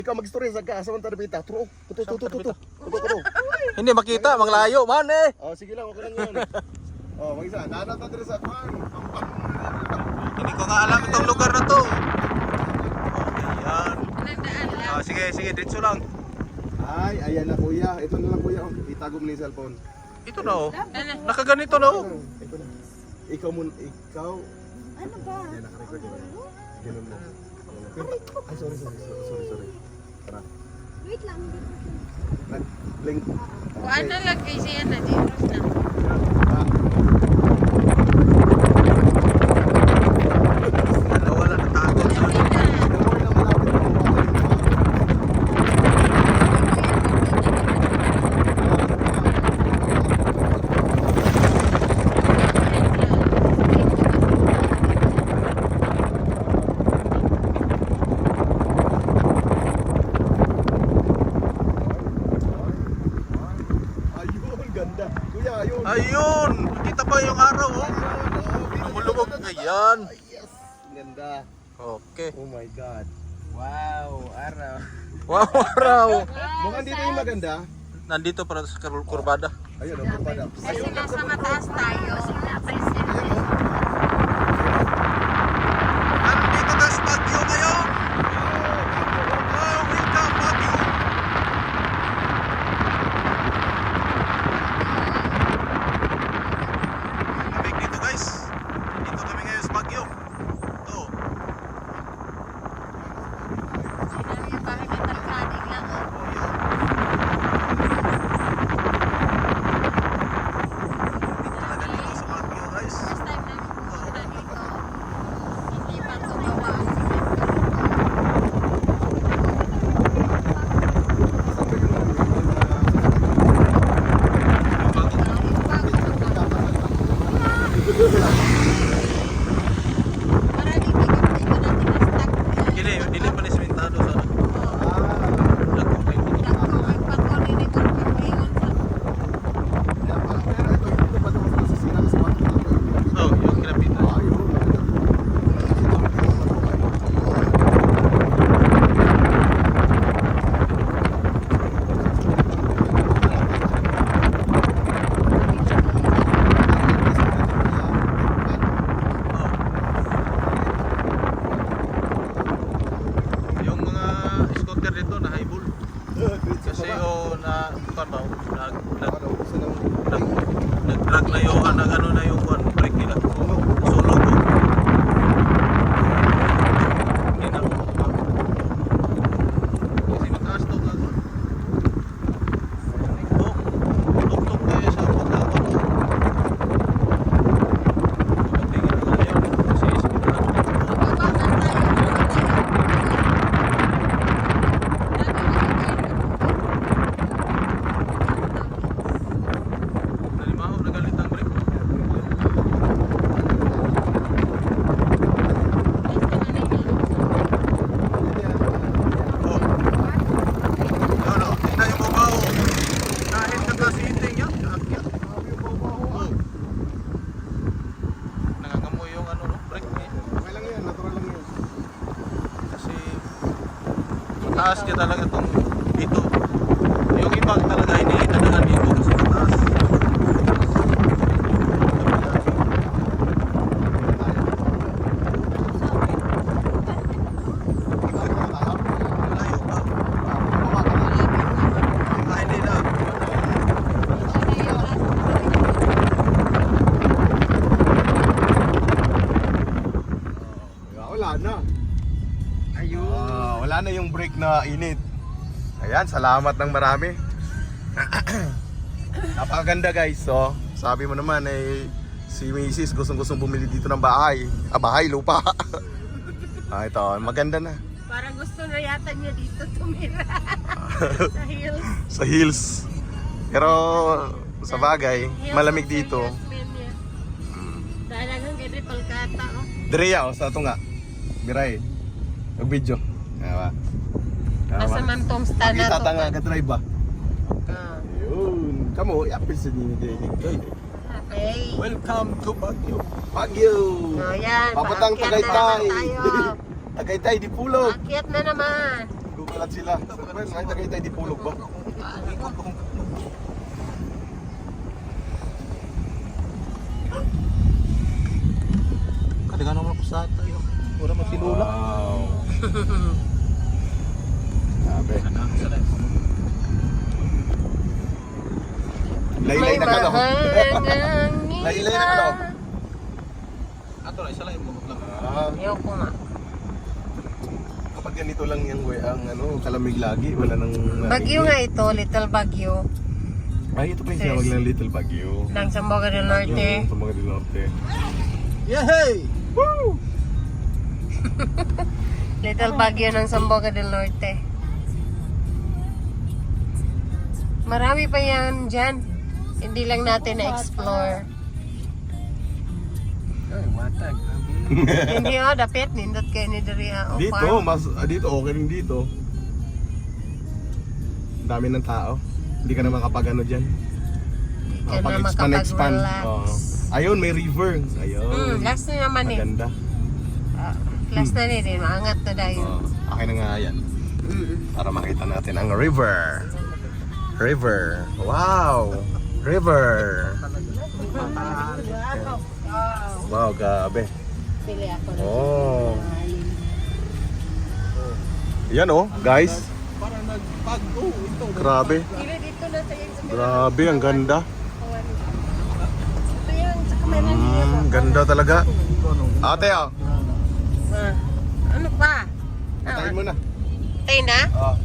Ikaw mag-story sa kaasawang tarbita. Turo. Tuto. Hindi makita, manglayo man eh. Oh, sige lang, okay lang yan. Oh, mag-isa. Nanata dito sa kwan. Hindi ko nga alam itong lugar na to. Ayan. Sige, dito lang. Ay, ayan na kuya. Ito na lang kuya. Itago mo na yung cellphone. Ito na oh. Nakaganito na oh. Ito na. Ikaw muna, ikaw. Ano ba? Ayan, nakarecord yun. Ganun mo. Ay, sorry. Tara. Wait lang. Link. Kuan na lang kay siya na Diros na. Wala na tago sa Ayun, ganda. Kuya, ayun. Ayun! Kita pa yung araw oh. Lumulubog. Ayan. Yes. Ganda. Okay. Oh my God. Wow, araw. Wow, araw. Mukhang dito yung maganda. Nandito para sa kurbada. Ayun, ang kurpada. Kasi nasa mataas tayo. Nandito na sa Baguio ngayon. Oh, welcome Baguio. Lamig dito guys. Dito kami ngayon sa Baguio. Ito. Sinabi yung bahay na talkadig lang. Talaga dito sa Baguio guys. First time namin pumunta dito. Hindi pa gumawa. Para di ko na tinastak. Dili pa ni sementado sa Dagko kay dito. Nagkawag pa ko ni Nicole Pagkayon sa Oh, yung kinapitan. Yung mga scooter dito na high bull. Kasi na paano nag-drag na yung ano na yung one brake nila. Solo ko. Hindi na. Kasi mataas to ka. Oh, tuk-tuk kayo sa pagkakot. Tingin ko na yun. Kasi scooter na nalimahaw na galit ang brake. Oh. Ano, tingnan yung babaw. Kahit nagkasiting yan, kaakyat. Oh. Nangangamoy yung ano, no? Brake niya. Okay lang yan, natural lang yan. Kasi mataas niya talaga itong dito. Yung iba talaga hindi itadagan dito kasi mataas. Malayo pa. Ah, hindi na. Wala na. Ayun. Wala na yung brake na init. Ayan, salamat ng marami. Napakaganda guys. So, sabi mo naman si Macy's gustong bumili dito ng bahay. Bahay, lupa. Ito, maganda na. Parang gusto na yata niya dito tumira. Sa hills. Sa hills. Pero sa bagay, Hills malamig of dito. Yasmin niya. Talagang gani palkata oh. Direya, sa ito nga. Miray. Mag-video. Diba? Asa man tong stand na Makita to. ta nga ka-drive ba? Ah. Ayun. Kamo, i-apil sa din ni Okay. Welcome to Baguio. Baguio. So yan, Papatang paakyat na Tagaytay. naman tayo. Tagaytay, di pulog. Paakyat na naman. Go, Nagbalat sila. Nakita kayo tayo di pulog ba? Kadagan naman ako sa tayo. Wala mo sinula. Wow. Sabi. Laylay na ka daw. Laylay na ka daw. Ato na, isa lang yung bukot lang. Ayoko nga. Kapag ganito lang yung ang kalamig lagi, wala nang Bagyo nga ito, Little Bagyo. Ay, ito pa yung sinawag ng Little Bagyo. Ng Zamboanga del Norte. Sa mga del Norte. Yehey! Little Bagyo ng Zamboanga del Norte. Marami pa yan dyan. Hindi lang natin na-explore. Ay, matag. Hindi dapit. Nindot kayo ni Daria. Dito, dito okay rin dito. Dami ng tao. Hindi ka na makapag dyan. Hindi ka na makapag-relax. Ayun, may river. Ayun. Last na naman eh. Maganda. Last na rin. Maangat na dahil. Akin na nga yan. Para makita natin ang river. River. Wow! River. Wow, gabi. Pili ako na. Oh. Yan oh, guys. Parang nagpag-o ito. Grabe. Pili dito na sa yung Grabe, ang ganda. Ito yung sa kamera niya. Ganda talaga. Ate, oh. Ano pa? Patayin mo na. Tayo na? Oh.